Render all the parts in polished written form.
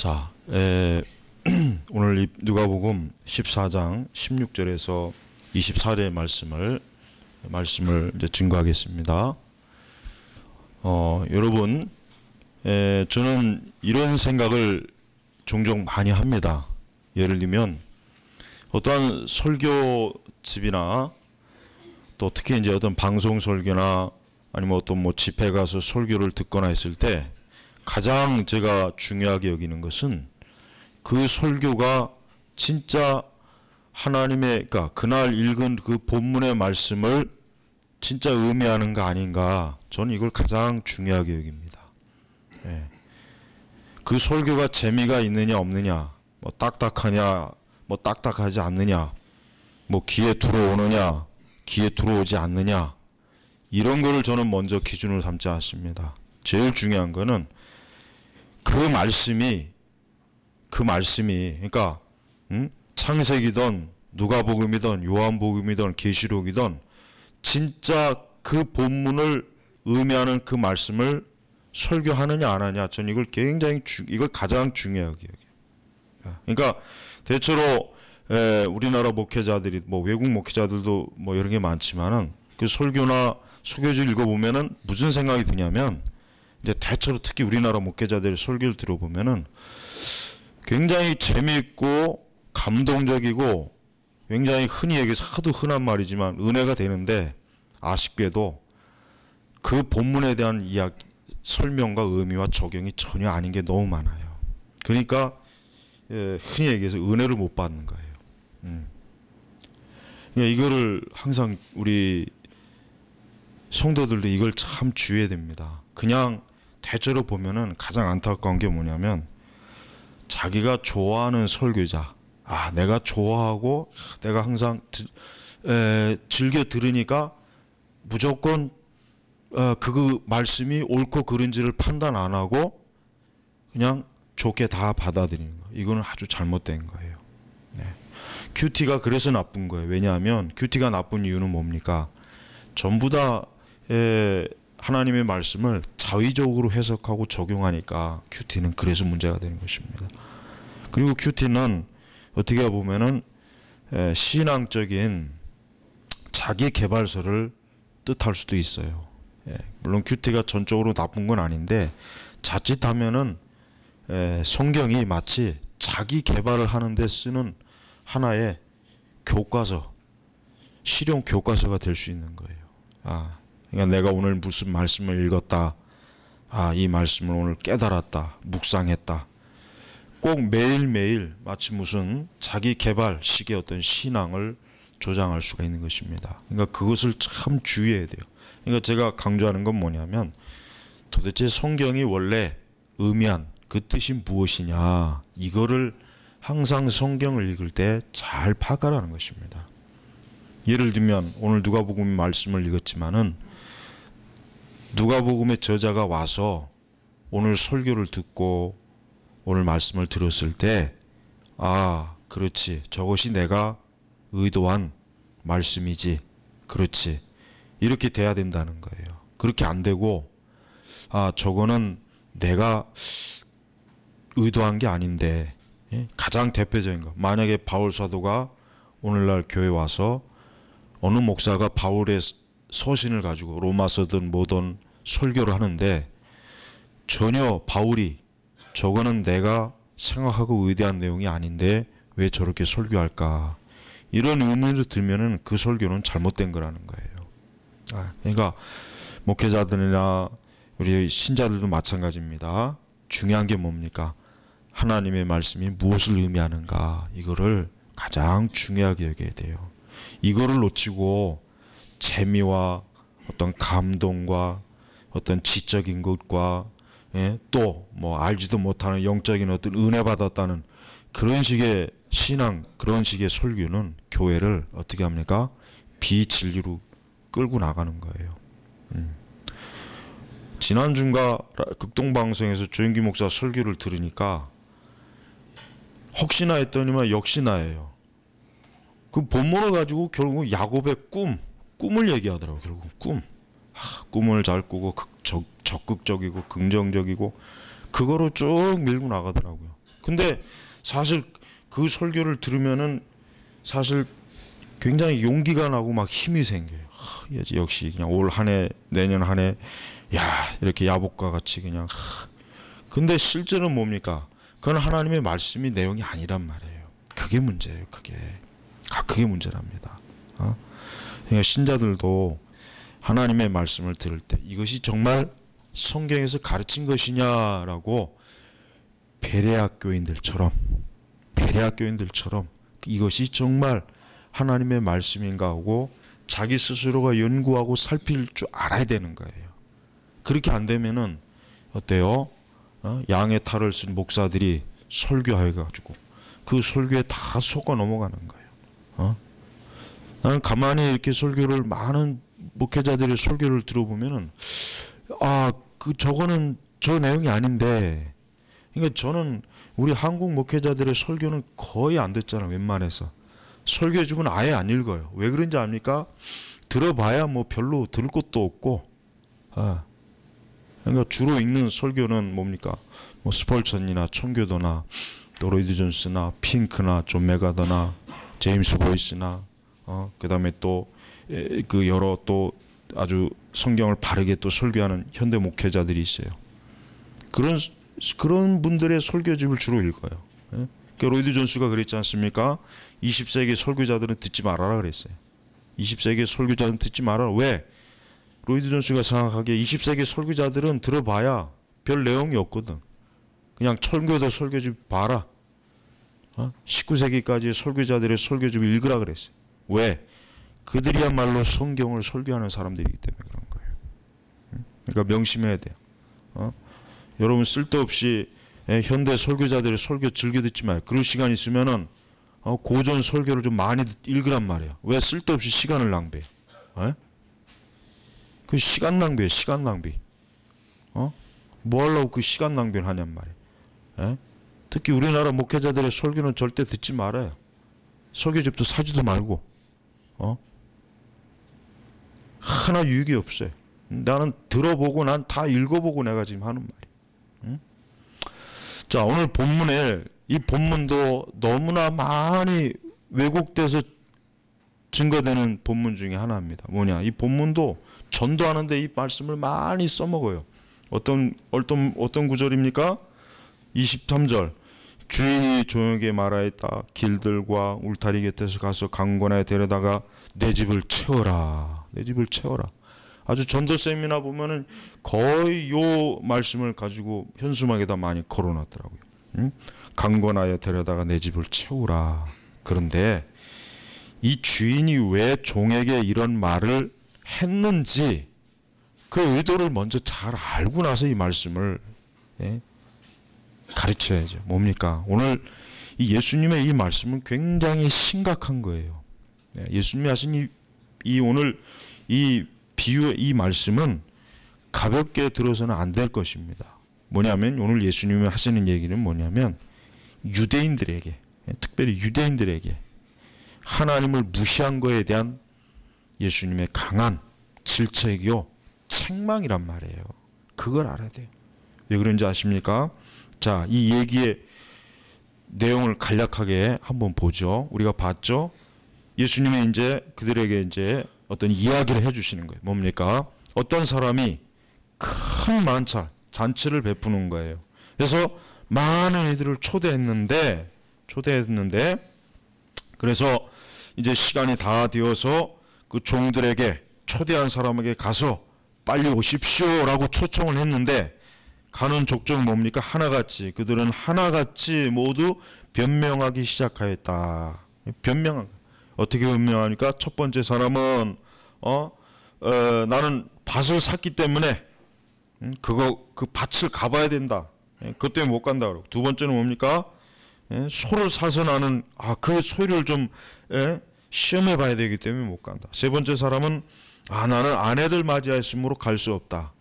자, 오늘 이 누가복음 14장 16절에서 24절의 말씀을 이제 증거하겠습니다. 여러분, 저는 이런 생각을 종종 많이 합니다. 예를 들면 어떠한 설교집이나 또 특히 이제 어떤 방송 설교나 아니면 어떤 뭐 집회 가서 설교를 듣거나 했을 때 가장 제가 중요하게 여기는 것은 그 설교가 진짜 하나님의, 그러니까 그날 읽은 그 본문의 말씀을 진짜 의미하는가 아닌가, 저는 이걸 가장 중요하게 여깁니다. 그 설교가 재미가 있느냐 없느냐, 뭐 딱딱하냐 뭐 딱딱하지 않느냐, 뭐 귀에 들어오느냐 귀에 들어오지 않느냐, 이런 거를 저는 먼저 기준으로 삼지 않습니다. 제일 중요한 거는 그 말씀이 그러니까 창세기든 누가복음이든 요한복음이든 계시록이든 진짜 그 본문을 의미하는 그 말씀을 설교하느냐 안 하느냐, 저는 이걸 이걸 가장 중요하게 여겨요. 그러니까 대체로 우리나라 목회자들이, 뭐 외국 목회자들도 뭐 이런 게 많지만은 그 설교나 소교지 읽어보면은 무슨 생각이 드냐면, 이제 대체로 특히 우리나라 목회자들의 설교를 들어보면은 굉장히 재미있고 감동적이고 굉장히 흔히 얘기해서 하도 흔한 말이지만 은혜가 되는데, 아쉽게도 그 본문에 대한 설명과 의미와 적용이 전혀 아닌 게 너무 많아요. 그러니까 흔히 얘기해서 은혜를 못 받는 거예요. 그러니까 이거를 항상 우리 성도들도 이걸 참 주의해야 됩니다. 그냥 대체로 보면은 가장 안타까운 게 뭐냐면, 자기가 좋아하는 설교자, 내가 좋아하고 내가 항상 즐겨 들으니까 무조건 그 말씀이 옳고 그른지를 판단 안 하고 그냥 좋게 다 받아들이는 거, 이거는 아주 잘못된 거예요. 큐티가 그래서 나쁜 거예요. 왜냐하면 큐티가 나쁜 이유는 뭡니까? 전부 다 하나님의 말씀을 자의적으로 해석하고 적용하니까 큐티는 그래서 문제가 되는 것입니다. 그리고 큐티는 어떻게 보면은 신앙적인 자기 개발서를 뜻할 수도 있어요. 물론 큐티가 전적으로 나쁜 건 아닌데, 자칫하면은 성경이 마치 자기 개발을 하는데 쓰는 하나의 교과서, 실용 교과서가 될 수 있는 거예요. 그러니까 내가 오늘 무슨 말씀을 읽었다, 이 말씀을 오늘 깨달았다, 묵상했다, 꼭 매일매일 마치 무슨 자기 개발식의 어떤 신앙을 조장할 수가 있는 것입니다. 그러니까 그것을 참 주의해야 돼요. 그러니까 제가 강조하는 건 뭐냐면, 도대체 성경이 원래 의미한 그 뜻이 무엇이냐, 이거를 항상 성경을 읽을 때 잘 파악하라는 것입니다. 예를 들면 오늘 누가복음 말씀을 읽었지만은, 누가복음의 저자가 와서 오늘 설교를 듣고 오늘 말씀을 들었을 때, 그렇지, 저것이 내가 의도한 말씀이지, 그렇지, 이렇게 돼야 된다는 거예요. 그렇게 안 되고, 저거는 내가 의도한 게 아닌데, 가장 대표적인 거, 만약에 바울 사도가 오늘날 교회 와서 어느 목사가 바울의 서신을 가지고 로마서든 뭐든 설교를 하는데, 전혀 바울이 저거는 내가 생각하고 의도한 내용이 아닌데 왜 저렇게 설교할까, 이런 의미를 들면은 그 설교는 잘못된 거라는 거예요. 그러니까 목회자들이나 우리 신자들도 마찬가지입니다. 중요한 게 뭡니까? 하나님의 말씀이 무엇을 의미하는가, 이거를 가장 중요하게 여겨야 돼요. 이거를 놓치고 재미와 어떤 감동과 어떤 지적인 것과 또 뭐 알지도 못하는 영적인 어떤 은혜 받았다는 그런 식의 신앙, 그런 식의 설교는 교회를 어떻게 합니까? 비진리로 끌고 나가는 거예요. 지난주인가 극동방송에서 조영기 목사 설교를 들으니까 혹시나 했더니만 역시나예요. 그 본문을 가지고 결국 야곱의 꿈을 얘기하더라고요. 결국 꿈을 잘 꾸고 적극적이고 긍정적이고 그거로 쭉 밀고 나가더라고요. 근데 사실 그 설교를 들으면은 사실 굉장히 용기가 나고 막 힘이 생겨요. 역시 그냥 올 한 해, 내년 한 해, 야, 이렇게 야복과 같이 그냥. 근데 실제는 뭡니까? 그건 하나님의 말씀이 내용이 아니란 말이에요. 그게 문제예요. 그게 문제랍니다. 그러니까 신자들도 하나님의 말씀을 들을 때 이것이 정말 성경에서 가르친 것이냐라고 베레아 교인들처럼 이것이 정말 하나님의 말씀인가 하고 자기 스스로가 연구하고 살필 줄 알아야 되는 거예요. 그렇게 안 되면은 어때요? 양의 탈을 쓴 목사들이 설교해가지고 그 설교에 다 속아 넘어가는 거예요. 나는 가만히 이렇게 설교를 많은 목회자들의 설교를 들어보면은 저거는 저 내용이 아닌데. 그러니까 저는 우리 한국 목회자들의 설교는 거의 안 듣잖아. 웬만해서 설교해 주면 아예 안 읽어요. 왜 그런지 압니까? 들어봐야 뭐 별로 들을 것도 없고. 그러니까 주로 읽는 설교는 뭡니까? 뭐 스펄전이나 청교도나 또 로이드 존스나 핑크나 존 메가더나 제임스 보이스나 그다음에 또 그 여러 또 아주 성경을 바르게 또 설교하는 현대 목회자들이 있어요. 그런 분들의 설교집을 주로 읽어요. 그러니까 로이드 존스가 그랬지 않습니까? 20세기 설교자들은 듣지 말아라 그랬어요. 20세기 설교자들은 듣지 말아라. 왜? 로이드 존스가 생각하기에 20세기 설교자들은 들어봐야 별 내용이 없거든. 그냥 청교도 설교집 봐라. 19세기까지 설교자들의 설교집을 읽으라 그랬어요. 왜? 그들이야말로 성경을 설교하는 사람들이기 때문에 그런 거예요. 그러니까 명심해야 돼요. 여러분 쓸데없이 현대 설교자들의 설교 즐겨 듣지 마요. 그럴 시간 있으면은 고전 설교를 좀 많이 읽으란 말이에요. 왜? 쓸데없이 시간을 낭비해. 그 시간 낭비예요. 시간 낭비. 뭐 하려고 그 시간 낭비를 하냔 말이에요. 특히 우리나라 목회자들의 설교는 절대 듣지 말아요. 설교집도 사지도 말고. 하나 유익이 없어요. 나는 들어보고 난 다 읽어보고 내가 지금 하는 말이에요. 자, 오늘 본문에 이 본문도 너무나 많이 왜곡돼서 증거되는 본문 중에 하나입니다. 뭐냐? 이 본문도 전도하는데 이 말씀을 많이 써먹어요. 어떤 구절입니까? 23절. 주인이 종에게 말하였다. 길들과 울타리 곁에서 가서 강권하여 데려다가 내 집을 채워라. 내 집을 채워라. 아주 전도 세미나 보면은 거의 요 말씀을 가지고 현수막에다 많이 걸어놨더라고요. 강권하여 데려다가 내 집을 채우라. 그런데 이 주인이 왜 종에게 이런 말을 했는지 그 의도를 먼저 잘 알고 나서 이 말씀을 가르쳐야죠. 뭡니까? 오늘 이 예수님의 이 말씀은 굉장히 심각한 거예요. 예수님이 하신 오늘 이 비유의 이 말씀은 가볍게 들어서는 안 될 것입니다. 뭐냐면 오늘 예수님이 하시는 얘기는 뭐냐면 유대인들에게, 특별히 유대인들에게 하나님을 무시한 거에 대한 예수님의 강한 질책이요 책망이란 말이에요. 그걸 알아야 돼요. 왜 그런지 아십니까? 자, 이 얘기의 내용을 간략하게 한번 보죠. 우리가 봤죠? 예수님이 이제 그들에게 이제 어떤 이야기를 해주시는 거예요. 뭡니까? 어떤 사람이 큰 만찬, 잔치를 베푸는 거예요. 그래서 많은 이들을 초대했는데 그래서 이제 시간이 다 되어서 그 종들에게 초대한 사람에게 가서 빨리 오십시오라고 초청을 했는데 가는 족족 뭡니까? 하나같이 그들은 하나같이 모두 변명하기 시작하였다. 변명한 어떻게 변명하니까 첫 번째 사람은 나는 밭을 샀기 때문에 그 밭을 가봐야 된다. 그것 때문에 못 간다 그러고 두 번째는 뭡니까? 소를 사서 나는 그 소리를 좀 시험해 봐야 되기 때문에 못 간다. 세 번째 사람은 나는 아내를 맞이했으므로 갈 수 없다.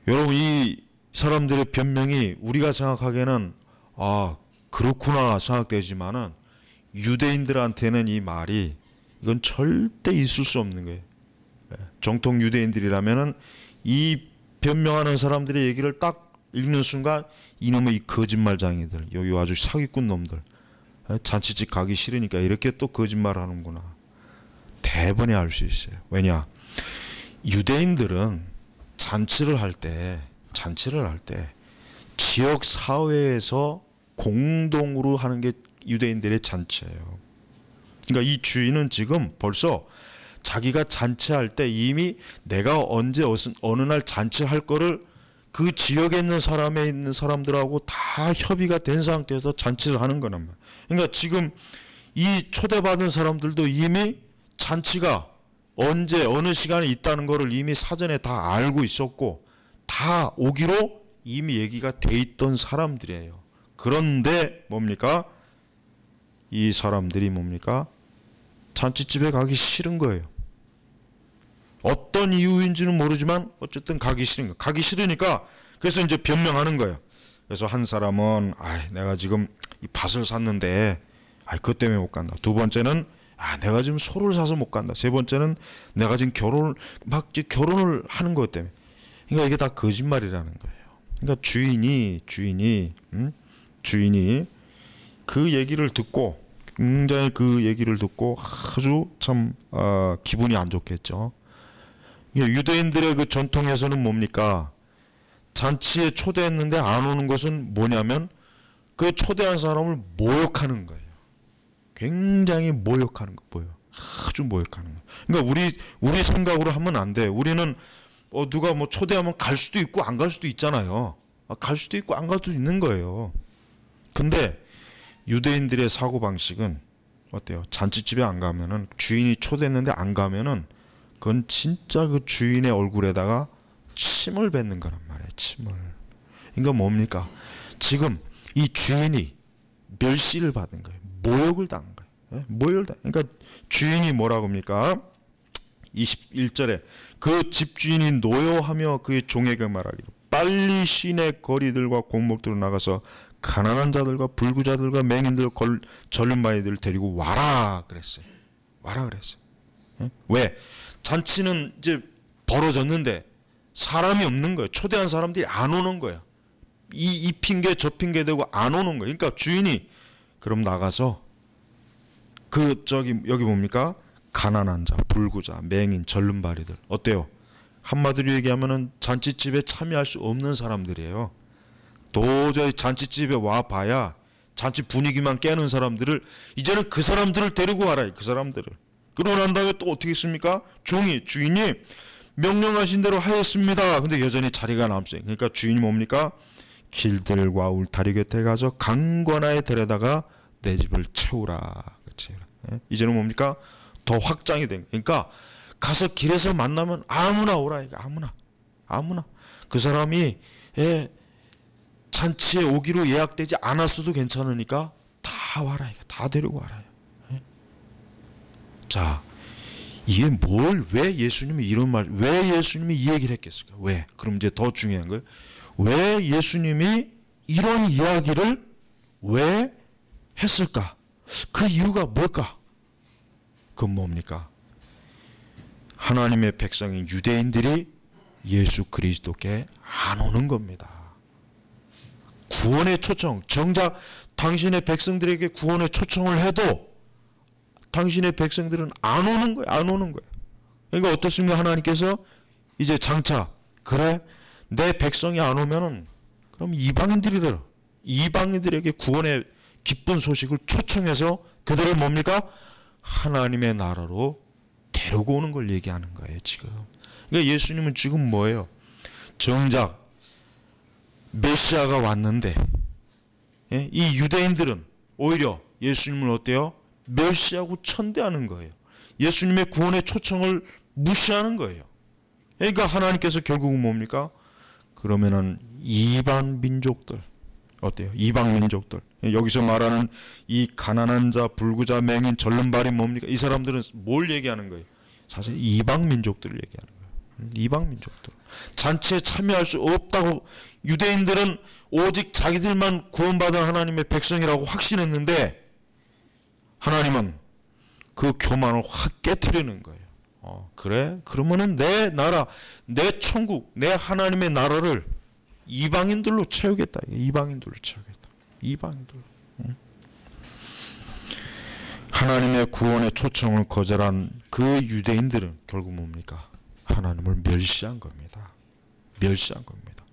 여러분 이 사람들의 변명이 우리가 생각하기에는 그렇구나 생각되지만은 유대인들한테는 이 말이 이건 절대 있을 수 없는 거예요. 정통 유대인들이라면은 이 변명하는 사람들의 얘기를 딱 읽는 순간 이놈의 이 거짓말장이들, 여기 아주 사기꾼 놈들, 잔치집 가기 싫으니까 이렇게 또 거짓말하는구나. 대번에 알 수 있어요. 왜냐? 유대인들은 잔치를 할 때 지역 사회에서 공동으로 하는 게 유대인들의 잔치예요. 그러니까 이 주인은 지금 벌써 자기가 잔치할 때 이미 내가 언제 어느 날 잔치할 거를 그 지역에 있는 사람들하고 다 협의가 된 상태에서 잔치를 하는 거란 말이야. 그러니까 지금 이 초대받은 사람들도 이미 잔치가 언제 어느 시간에 있다는 거를 이미 사전에 다 알고 있었고 다 오기로 이미 얘기가 돼 있던 사람들이에요. 그런데 뭡니까? 이 사람들이 뭡니까? 잔치집에 가기 싫은 거예요. 어떤 이유인지는 모르지만 어쨌든 가기 싫은 거예요. 가기 싫으니까 그래서 이제 변명하는 거예요. 그래서 한 사람은 내가 지금 이 밭을 샀는데 그것 때문에 못 간다. 두 번째는 내가 지금 소를 사서 못 간다. 세 번째는 내가 지금 결혼을 하는 것 때문에. 그러니까 이게 다 거짓말이라는 거예요. 그러니까 주인이 그 얘기를 듣고 굉장히 그 얘기를 듣고 아주 참 기분이 안 좋겠죠. 유대인들의 그 전통에서는 뭡니까? 잔치에 초대했는데 안 오는 것은 뭐냐면 그 초대한 사람을 모욕하는 거예요. 굉장히 모욕하는 거 보여요. 아주 모욕하는 거. 그러니까 우리 생각으로 하면 안 돼. 우리는 누가 뭐 초대하면 갈 수도 있고 안 갈 수도 있잖아요. 갈 수도 있고 안 갈 수도 있는 거예요. 근데 유대인들의 사고방식은 어때요? 잔치집에 안 가면은 주인이 초대했는데 안 가면은 그건 진짜 그 주인의 얼굴에다가 침을 뱉는 거란 말이에요. 침을. 그러니까 뭡니까? 지금 이 주인이 멸시를 받은 거예요. 모욕을 당한 거예요. 모욕을 당. 그러니까 주인이 뭐라고 합니까? 21절에 그 집주인이 노여하며 그의 종에게 말하기를 빨리 시내 거리들과 공목들로 나가서 가난한 자들과 불구자들과 맹인들 절름마이들을 데리고 와라 그랬어요. 와라 그랬어요. 왜? 잔치는 이제 벌어졌는데 사람이 없는 거예요. 초대한 사람들이 안 오는 거예요. 이 핑계 저 핑계 대고 안 오는 거예요. 그러니까 주인이 그럼 나가서 여기 뭡니까? 가난한 자, 불구자, 맹인, 절름발이들 어때요? 한마디로 얘기하면은 잔치집에 참여할 수 없는 사람들이에요. 도저히 잔치집에 와 봐야 잔치 분위기만 깨는 사람들을 이제는 그 사람들을 데리고 와라. 그 사람들을. 그러고 난 다음에 또 어떻게 했습니까? 주인이 명령하신 대로 하였습니다. 근데 여전히 자리가 남았어요. 그러니까 주인이 뭡니까? 길들과 울타리 곁에 가서 강권하에 데려다가 내 집을 채우라. 그렇지? 이제는 뭡니까? 더 확장이 된. 그러니까 가서 길에서 만나면 아무나 오라. 아무나. 그 사람이 잔치에 오기로 예약되지 않았어도 괜찮으니까 다 와라. 다 데리고 와라. 자, 이게 왜 예수님이 왜 예수님이 이 얘기를 했겠을까? 왜? 그럼 이제 더 중요한 거예요. 왜 예수님이 이런 이야기를 왜 했을까? 그 이유가 뭘까? 그건 뭡니까? 하나님의 백성인 유대인들이 예수 그리스도께 안 오는 겁니다. 구원의 초청, 정작 당신의 백성들에게 구원의 초청을 해도 당신의 백성들은 안 오는 거예요. 그러니까 어떻습니까? 하나님께서 이제 장차 그래 내 백성이 안 오면은 그럼 이방인들에게 구원의 기쁜 소식을 초청해서 그들을 뭡니까? 하나님의 나라로 데리고 오는 걸 얘기하는 거예요, 지금. 그러니까 예수님은 지금 뭐예요? 정작 메시아가 왔는데 이 유대인들은 오히려 예수님을 어때요? 멸시하고 천대하는 거예요. 예수님의 구원의 초청을 무시하는 거예요. 그러니까 하나님께서 결국은 뭡니까? 그러면은 이방 민족들 어때요? 이방 민족들 여기서 말하는 이 가난한 자, 불구자, 맹인, 절름발이 뭡니까? 이 사람들은 뭘 얘기하는 거예요? 사실 이방 민족들을 얘기하는 거예요. 이방 민족들 잔치에 참여할 수 없다고 유대인들은 오직 자기들만 구원받은 하나님의 백성이라고 확신했는데 하나님은 그 교만을 확 깨트리는 거예요. 그래? 그러면은 내 나라, 내 천국, 내 하나님의 나라를 이방인들로 채우겠다. 이방인들로 채우겠다. 이방인들로. 하나님의 구원의 초청을 거절한 그 유대인들은 결국 뭡니까? 하나님을 멸시한 겁니다. 멸시한 겁니다.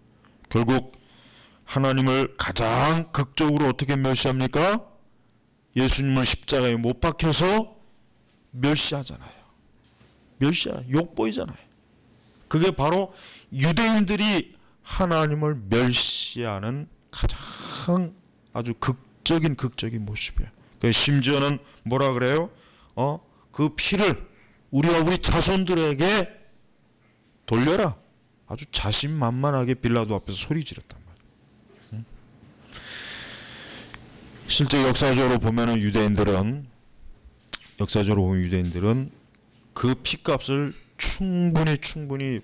결국 하나님을 가장 극적으로 어떻게 멸시합니까? 예수님을 십자가에 못 박혀서 멸시하잖아요. 욕보이잖아요. 그게 바로 유대인들이 하나님을 멸시하는 가장 아주 극적인 모습이에요. 심지어는 뭐라 그래요? 그 피를 우리와 우리 자손들에게 돌려라. 아주 자신만만하게 빌라도 앞에서 소리 지렀단 말이에요. 실제 역사적으로 보면은 유대인들은 그 피값을 충분히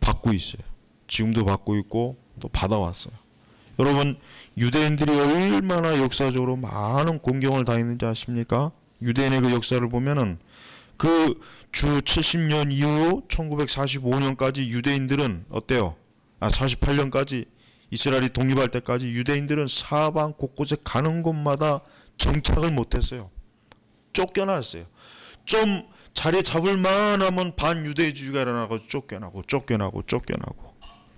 받고 있어요. 지금도 받고 있고 또 받아왔어요. 여러분, 유대인들이 얼마나 역사적으로 많은 공경을 당했는지 아십니까? 유대인의 그 역사를 보면은 그 주 70년 이후 1945년까지 유대인들은 어때요? 48년까지 이스라엘이 독립할 때까지 유대인들은 사방 곳곳에 가는 곳마다 정착을 못했어요. 쫓겨났어요. 좀 자리 잡을 만하면 반유대주의가 일어나서 쫓겨나고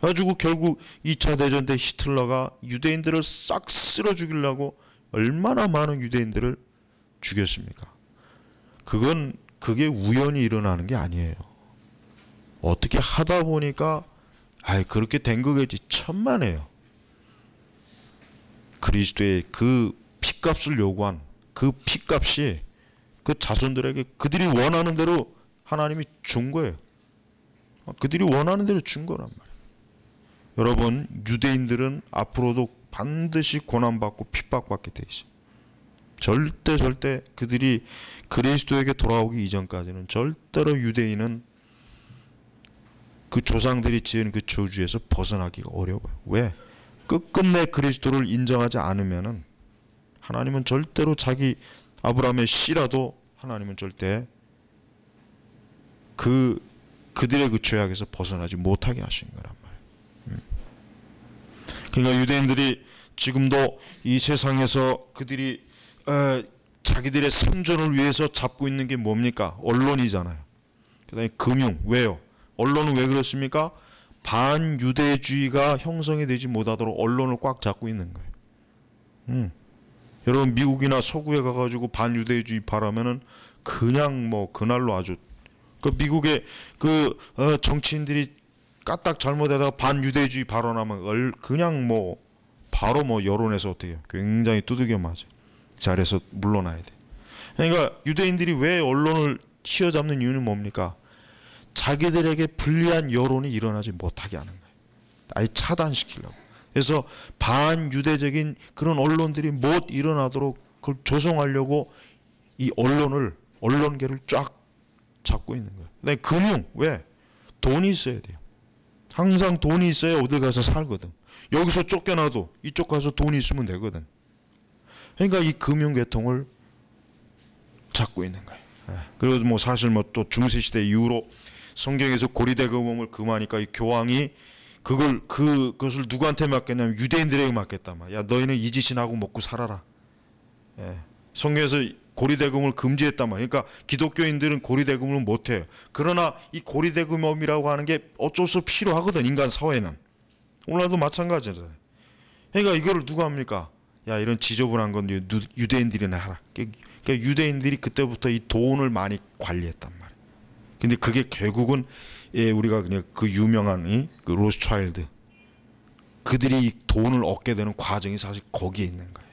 그래가지고 결국 2차 대전 때 히틀러가 유대인들을 싹 쓸어 죽이려고 얼마나 많은 유대인들을 죽였습니까? 그게 우연히 일어나는 게 아니에요. 어떻게 하다 보니까 그렇게 된 거겠지. 천만에요. 그리스도의 그 피값을 요구한 그 피값이 그 자손들에게 그들이 원하는 대로 하나님이 준 거예요. 그들이 원하는 대로 준 거란 말이에요. 여러분, 유대인들은 앞으로도 반드시 고난받고 핍박받게 돼 있어요. 절대 그들이 그리스도에게 돌아오기 이전까지는 절대로 유대인은 그 조상들이 지은 그 저주에서 벗어나기가 어려워요. 왜? 끝끝내 그리스도를 인정하지 않으면은 하나님은 절대로 자기 아브라함의 씨라도 하나님은 절대 그들의 그 죄악에서 벗어나지 못하게 하신 거란 말이에요. 그러니까 유대인들이 지금도 이 세상에서 그들이 자기들의 생존을 위해서 잡고 있는 게 뭡니까? 언론이잖아요. 그다음에 금융. 왜요? 언론은 왜 그렇습니까? 반유대주의가 형성이 되지 못하도록 언론을 꽉 잡고 있는 거예요. 여러분, 미국이나 서구에 가가지고 반유대주의 발하면은 그냥 그날로 아주 미국의 정치인들이 까딱 잘못하다가 반유대주의 발언하면 그냥 바로 여론에서 어떻게 해요? 굉장히 두들겨 맞아요. 자리에서 물러나야 돼. 그러니까 유대인들이 왜 언론을 휘어잡는 이유는 뭡니까? 자기들에게 불리한 여론이 일어나지 못하게 하는 거예요. 아예 차단시키려고. 그래서 반유대적인 그런 언론들이 못 일어나도록 그걸 조성하려고 이 언론계를 쫙 잡고 있는 거예요. 그다음에 금융. 왜? 돈이 있어야 돼요. 항상 돈이 있어야 어디 가서 살거든. 여기서 쫓겨나도 이쪽 가서 돈이 있으면 되거든. 그러니까 이 금융계통을 잡고 있는 거예요. 그리고 사실 또 중세시대 이후로 성경에서 고리대금을 금하니까 이 교황이 그것을 누구한테 맡겼냐면 유대인들에게 맡겼단 말이야. 야, 너희는 이 짓이나 하고 먹고 살아라. 성경에서 고리대금을 금지했단 말이야. 그러니까 기독교인들은 고리대금을 못해요. 그러나 이 고리대금이라고 하는 게 어쩔 수 없이 필요하거든. 인간 사회는. 오늘날도 마찬가지잖아요. 그러니까 이거를 누가 합니까? 야, 이런 지저분한 건 유대인들이나 하라. 그러니까 유대인들이 그때부터 이 돈을 많이 관리했단 말이에요. 근데 그게 결국은 우리가 그냥 그 유명한 그 로스차일드 그들이 이 돈을 얻게 되는 과정이 사실 거기에 있는 거예요.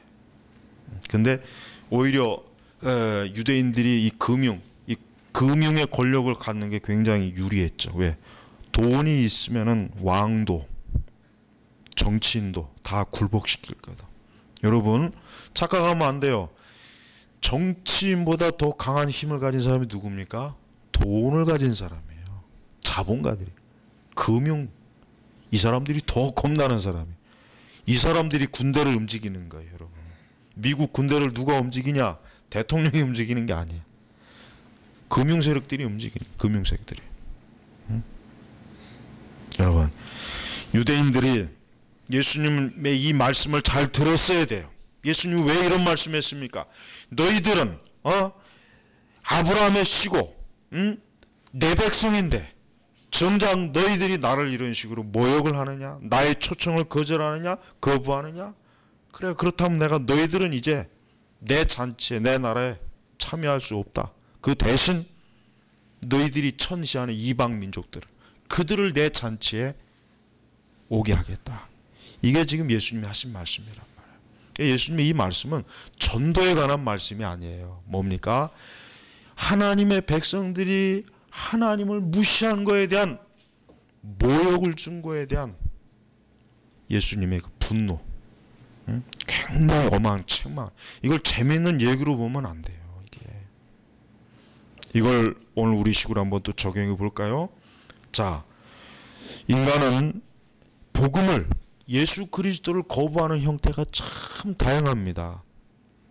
근데 오히려 유대인들이 이 금융의 권력을 갖는 게 굉장히 유리했죠. 왜? 돈이 있으면은 왕도 정치인도 다 굴복시킬 거다. 여러분, 착각하면 안 돼요. 정치인보다 더 강한 힘을 가진 사람이 누굽니까? 돈을 가진 사람이에요. 자본가들이. 금융. 이 사람들이 더 겁나는 사람이에요. 이 사람들이 군대를 움직이는 거예요, 여러분. 미국 군대를 누가 움직이냐? 대통령이 움직이는 게 아니에요. 금융 세력들이 움직이는 금융 세력들이. 여러분, 유대인들이 예수님의 이 말씀을 잘 들었어야 돼요. 예수님이 왜 이런 말씀했습니까? 너희들은 아브라함의 씨고 내 백성인데 정작 너희들이 나를 이런 식으로 모욕을 하느냐, 나의 초청을 거절하느냐, 거부하느냐. 그래, 그렇다면 내가 너희들은 이제 내 잔치에, 내 나라에 참여할 수 없다. 그 대신 너희들이 천시하는 이방 민족들을, 그들을 내 잔치에 오게 하겠다. 이게 지금 예수님이 하신 말씀이란 말이에요. 예수님의 이 말씀은 전도에 관한 말씀이 아니에요. 뭡니까? 하나님의 백성들이 하나님을 무시한 거에 대한, 모욕을 준 거에 대한 예수님의 그 분노, 굉장히 어마한 책망. 이걸 재미있는 얘기로 보면 안 돼요. 이걸 오늘 우리 식으로 한번 또 적용해 볼까요? 자, 인간은 복음을, 예수 그리스도를 거부하는 형태가 참 다양합니다.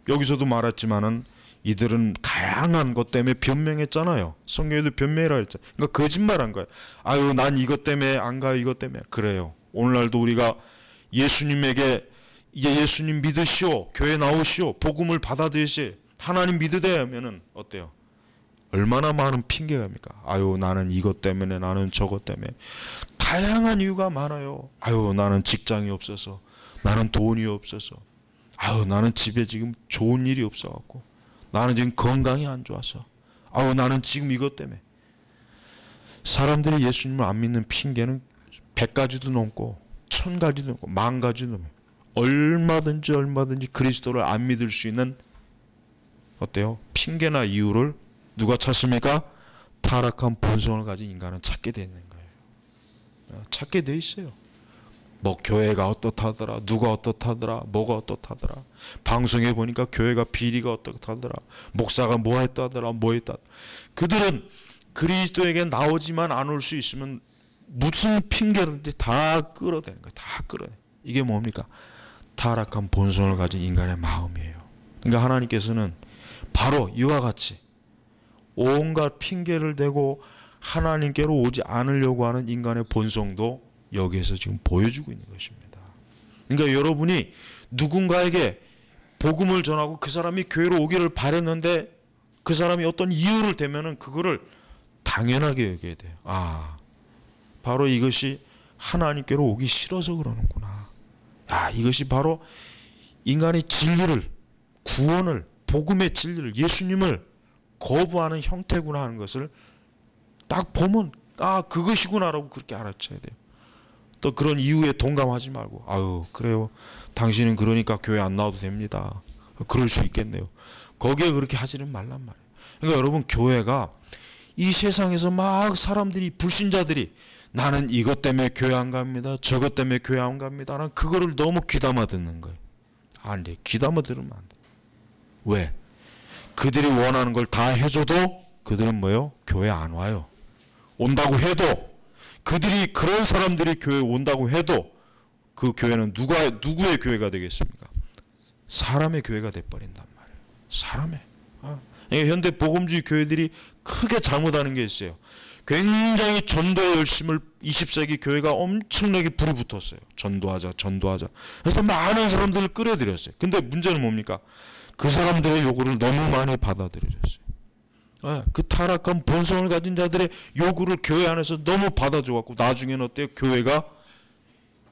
여기서도 말했지만은 이들은 다양한 것 때문에 변명했잖아요. 성경에도 변명이라 했잖아요. 그러니까 거짓말한 거예요. 아유, 난 이것 때문에 안 가요, 이것 때문에. 그래요. 오늘날도 우리가 예수님에게 이제 예수님 믿으시오, 교회 나오시오, 복음을 받아들이시오, 하나님 믿으되 하면은 어때요? 얼마나 많은 핑계입니까? 아유, 나는 이것 때문에, 나는 저것 때문에. 다양한 이유가 많아요. 아유, 나는 직장이 없어서, 나는 돈이 없어서, 아유, 나는 집에 지금 좋은 일이 없어갖고, 나는 지금 건강이 안 좋아서, 아유, 나는 지금 이것 때문에. 사람들이 예수님을 안 믿는 핑계는 100가지도 넘고 1000가지도 넘고 10,000가지도 넘어요. 얼마든지 그리스도를 안 믿을 수 있는 어때요? 핑계나 이유를 누가 찾습니까? 타락한 본성을 가진 인간은 찾게 돼 있는 거예요. 찾게 돼 있어요. 뭐 교회가 어떻다더라, 누가 어떻다더라, 뭐가 어떻다더라, 방송에 보니까 교회가 비리가 어떻다더라, 목사가 뭐 했다더라, 뭐 했다더라. 그들은 그리스도에게 나오지만 안 올 수 있으면 무슨 핑계든지 다 끌어대는 거예요. 다 끌어내. 이게 뭡니까? 타락한 본성을 가진 인간의 마음이에요. 그러니까 하나님께서는 바로 이와 같이 온갖 핑계를 대고 하나님께로 오지 않으려고 하는 인간의 본성도 여기에서 지금 보여주고 있는 것입니다. 그러니까 여러분이 누군가에게 복음을 전하고 그 사람이 교회로 오기를 바랬는데 그 사람이 어떤 이유를 대면은 그거를 당연하게 여겨야 돼요. 아, 바로 이것이 하나님께로 오기 싫어서 그러는구나. 아, 이것이 바로 인간의 진리를, 구원을, 복음의 진리를, 예수님을 거부하는 형태구나 하는 것을 딱 보면 아, 그것이구나라고 그렇게 알아채야 돼요. 또 그런 이유에 동감하지 말고 아유, 그래요, 당신은 그러니까 교회 안 나와도 됩니다, 그럴 수 있겠네요. 거기에 그렇게 하지는 말란 말이에요. 그러니까 여러분, 교회가 이 세상에서 막 사람들이, 불신자들이 나는 이것 때문에 교회 안 갑니다, 저것 때문에 교회 안 갑니다, 난 그거를 너무 귀담아 듣는 거예요. 안 돼. 귀담아 들으면 안 돼. 왜? 그들이 원하는 걸 다 해줘도 그들은 뭐요? 교회 안 와요. 온다고 해도, 그들이, 그런 사람들이 교회에 온다고 해도 그 교회는 누구의 교회가 되겠습니까? 사람의 교회가 돼버린단 말이에요. 사람의. 그러니까 현대 복음주의 교회들이 크게 잘못하는 게 있어요. 굉장히 전도의 열심을 20세기 교회가 엄청나게 불이 붙었어요. 전도하자. 그래서 많은 사람들을 끌어들였어요. 근데 문제는 뭡니까? 그 사람들의 요구를 너무 많이 받아들여졌어요. 그 타락한 본성을 가진 자들의 요구를 교회 안에서 너무 받아줘갖고 나중에는 어때요? 교회가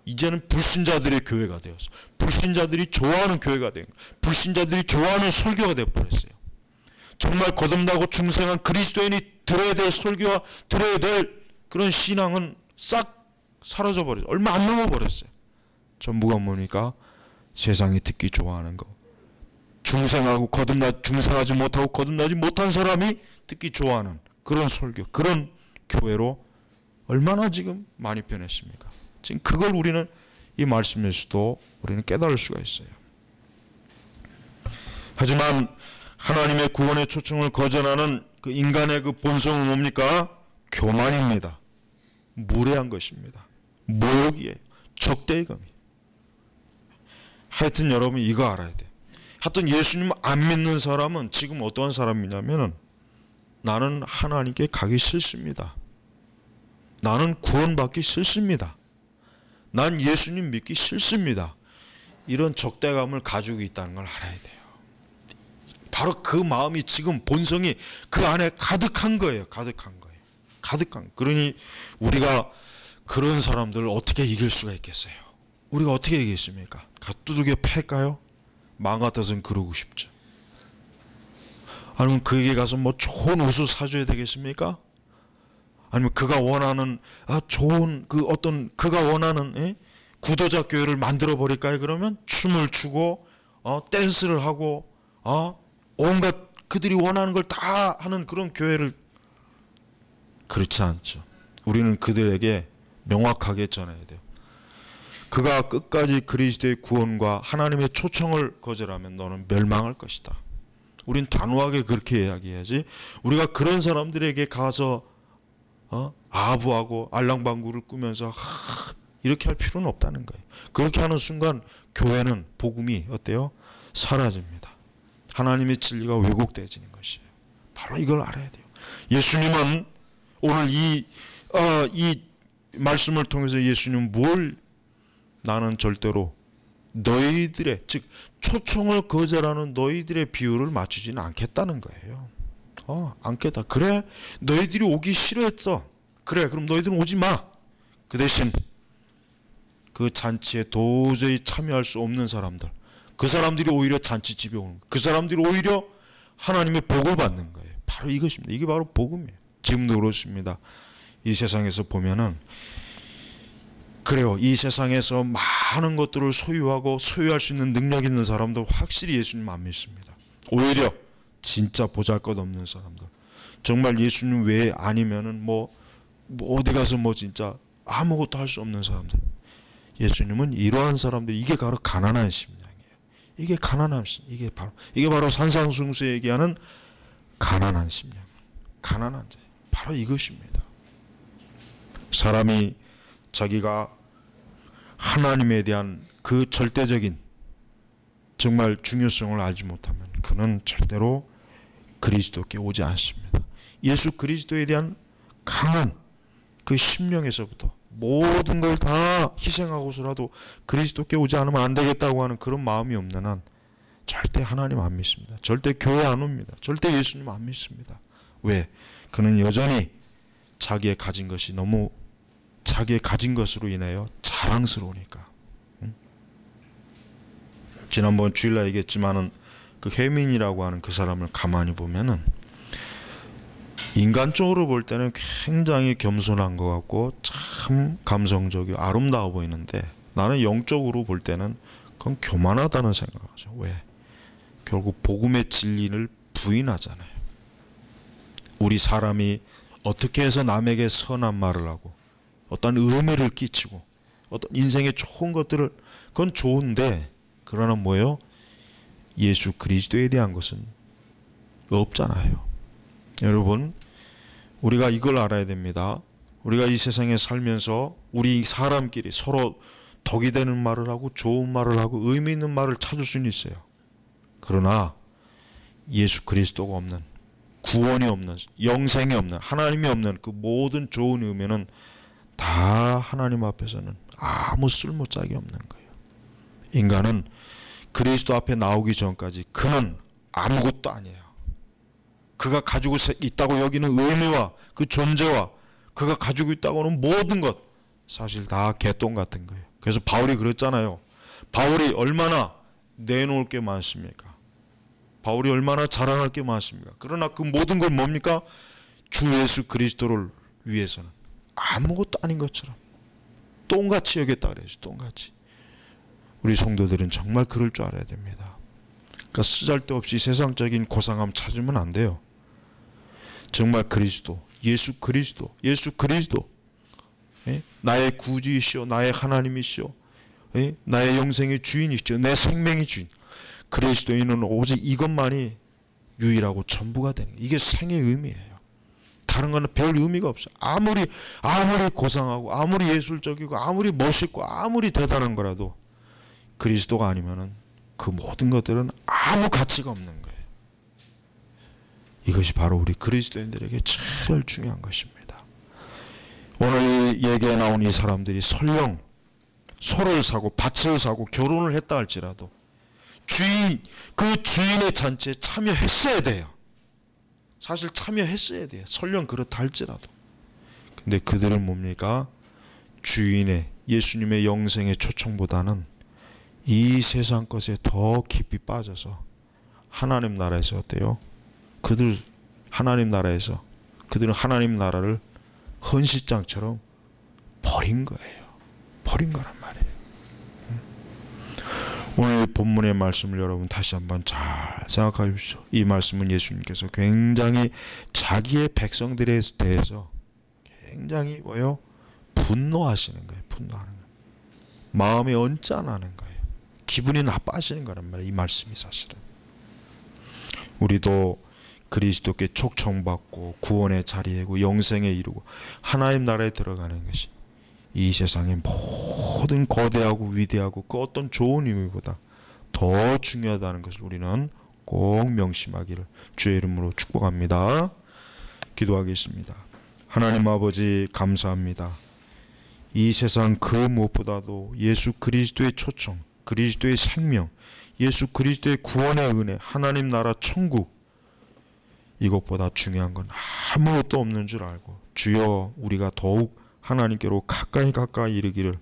이제는 불신자들의 교회가 되었어요. 불신자들이 좋아하는 교회가 된 거예요. 불신자들이 좋아하는 설교가 되어버렸어요. 정말 거듭나고 중생한 그리스도인이 들어야 될 설교와 들어야 될 그런 신앙은 싹 사라져버렸어요. 얼마 안 남아버렸어요. 전부가 뭡니까? 세상이 듣기 좋아하는 거. 중생하지 못하고 거듭나지 못한 사람이 듣기 좋아하는 그런 설교, 그런 교회로 얼마나 지금 많이 변했습니까? 지금 그걸 우리는 이 말씀에서도 우리는 깨달을 수가 있어요. 하지만 하나님의 구원의 초청을 거절하는 그 인간의 그 본성은 뭡니까? 교만입니다. 무례한 것입니다. 모욕이에요. 적대감이에요. 하여튼 여러분 이거 알아야 돼요. 하여튼 예수님 안 믿는 사람은 지금 어떠한 사람이냐면은 나는 하나님께 가기 싫습니다. 나는 구원받기 싫습니다. 난 예수님 믿기 싫습니다. 이런 적대감을 가지고 있다는 걸 알아야 돼요. 바로 그 마음이 지금 본성이 그 안에 가득한 거예요. 가득한 거예요. 가득한. 그러니 우리가 그런 사람들을 어떻게 이길 수가 있겠어요? 우리가 어떻게 이기겠습니까? 두들겨 팰까요? 마음 같아서는 그러고 싶죠. 아니면 그에게 가서 뭐 좋은 옷을 사줘야 되겠습니까? 아니면 그가 원하는 좋은 그 어떤 그가 원하는 구도자 교회를 만들어 버릴까요? 그러면 춤을 추고 댄스를 하고 온갖 그들이 원하는 걸 다 하는 그런 교회를. 그렇지 않죠. 우리는 그들에게 명확하게 전해야 돼요. 그가 끝까지 그리스도의 구원과 하나님의 초청을 거절하면 너는 멸망할 것이다. 우린 단호하게 그렇게 이야기해야지. 우리가 그런 사람들에게 가서 아부하고 알랑방구를 꾸면서 이렇게 할 필요는 없다는 거예요. 그렇게 하는 순간 교회는 복음이 어때요? 사라집니다. 하나님의 진리가 왜곡되어지는 것이에요. 바로 이걸 알아야 돼요. 예수님은 오늘 이 말씀을 통해서 예수님은 나는 절대로 너희들의 즉 초청을 거절하는 너희들의 비율을 맞추지는 않겠다는 거예요. 않겠다. 그래 너희들이 오기 싫어했어. 그래 그럼 너희들은 오지 마. 그 대신 그 잔치에 도저히 참여할 수 없는 사람들, 그 사람들이 오히려 잔치집에 오는 거예요. 그 사람들이 오히려 하나님의 복을 받는 거예요. 바로 이것입니다. 이게 바로 복음이에요. 지금도 그렇습니다. 이 세상에서 보면은 그래요. 이 세상에서 많은 것들을 소유하고 소유할 수 있는 능력 있는 사람들 확실히 예수님 안 믿습니다. 오히려 진짜 보잘것없는 사람들, 정말 예수님 외에 아니면은 뭐 어디 가서 진짜 아무것도 할 수 없는 사람들, 예수님은 이러한 사람들, 이게 바로 가난한 심령이에요. 이게 가난한 심, 이게 바로 산상수훈에서 얘기하는 가난한 심령, 가난한 자, 바로 이것입니다. 사람이 자기가 하나님에 대한 그 절대적인 정말 중요성을 알지 못하면 그는 절대로 그리스도께 오지 않습니다. 예수 그리스도에 대한 강한 그 심령에서부터 모든 걸 다 희생하고서라도 그리스도께 오지 않으면 안 되겠다고 하는 그런 마음이 없는 한 절대 하나님 안 믿습니다. 절대 교회 안 옵니다. 절대 예수님 안 믿습니다. 왜? 그는 여전히 자기의 가진 것이 너무 자기의 가진 것으로 인하여 자랑스러우니까. 지난번 주일날 얘기했지만은 그 혜민이라고 하는 그 사람을 가만히 보면은 인간적으로 볼 때는 굉장히 겸손한 것 같고 참 감성적이고 아름다워 보이는데 나는 영적으로 볼 때는 그건 교만하다는 생각하죠. 왜? 결국 복음의 진리를 부인하잖아요. 우리 사람이 어떻게 해서 남에게 선한 말을 하고 어떤 의미를 끼치고 어떤 인생에 좋은 것들을, 그건 좋은데 그러나 뭐예요? 예수 그리스도에 대한 것은 없잖아요. 여러분, 우리가 이걸 알아야 됩니다. 우리가 이 세상에 살면서 우리 사람끼리 서로 덕이 되는 말을 하고 좋은 말을 하고 의미 있는 말을 찾을 수는 있어요. 그러나 예수 그리스도가 없는, 구원이 없는, 영생이 없는, 하나님이 없는 그 모든 좋은 의미는 다 하나님 앞에서는 아무 쓸모짝이 없는 거예요. 인간은 그리스도 앞에 나오기 전까지 그는 아무것도 아니에요. 그가 가지고 있다고 여기는 의미와 그 존재와 그가 가지고 있다고 하는 모든 것 사실 다 개똥 같은 거예요. 그래서 바울이 그랬잖아요. 바울이 얼마나 내놓을 게 많습니까? 바울이 얼마나 자랑할 게 많습니까? 그러나 그 모든 걸 뭡니까? 주 예수 그리스도를 위해서는 아무것도 아닌 것처럼 똥같이 여겼다 그래야지. 똥같이. 우리 성도들은 정말 그럴 줄 알아야 됩니다. 그러니까 쓰잘데없이 세상적인 고상함 찾으면 안 돼요. 정말 그리스도, 예수 그리스도, 예수 그리스도, 나의 구주이시오, 나의 하나님이시오, 나의 영생의 주인이시오, 내 생명의 주인. 그리스도인은 오직 이것만이 유일하고 전부가 되는 거예요. 이게 생의 의미예요. 다른 거는 별 의미가 없어요. 아무리 고상하고 아무리 예술적이고 아무리 멋있고 아무리 대단한 거라도 그리스도가 아니면은 그 모든 것들은 아무 가치가 없는 거예요. 이것이 바로 우리 그리스도인들에게 제일 중요한 것입니다. 오늘 이 얘기에 나온 이 사람들이 설령 소를 사고 밭을 사고 결혼을 했다 할지라도 그 주인의 잔치에 참여했어야 돼요. 사실 참여했어야 돼요. 설령 그렇다 할지라도. 근데 그들은 뭡니까? 주인의 예수님의 영생의 초청보다는 이 세상 것에 더 깊이 빠져서 하나님 나라에서 어때요? 그들은 하나님 나라를 헌시장처럼 버린 거예요. 버린 거란 말이에요. 오늘 본문의 말씀을 여러분 다시 한번 잘 생각하십시오. 이 말씀은 예수님께서 굉장히 자기의 백성들에 대해서 굉장히 분노하시는 거예요. 분노하는 거예요. 마음이 언짢아하는 거예요. 기분이 나빠지는 거란 말이에요. 이 말씀이 사실은. 우리도 그리스도께 초청받고 구원의 자리에 이르고 영생에 이르고 하나님 나라에 들어가는 것이 이 세상의 모든 거대하고 위대하고 그 어떤 좋은 의미보다 더 중요하다는 것을 우리는 꼭 명심하기를 주의 이름으로 축복합니다. 기도하겠습니다. 하나님 아버지 감사합니다. 이 세상 그 무엇보다도 예수 그리스도의 초청, 그리스도의 생명, 예수 그리스도의 구원의 은혜, 하나님 나라 천국, 이것보다 중요한 건 아무것도 없는 줄 알고 주여 우리가 더욱 하나님께로 가까이 이르기를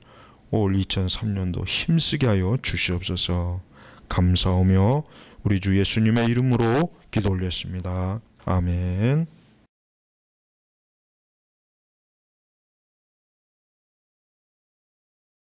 올 2003년도 힘쓰게 하여 주시옵소서. 감사하며 우리 주 예수님의 이름으로 기도 올렸습니다. 아멘.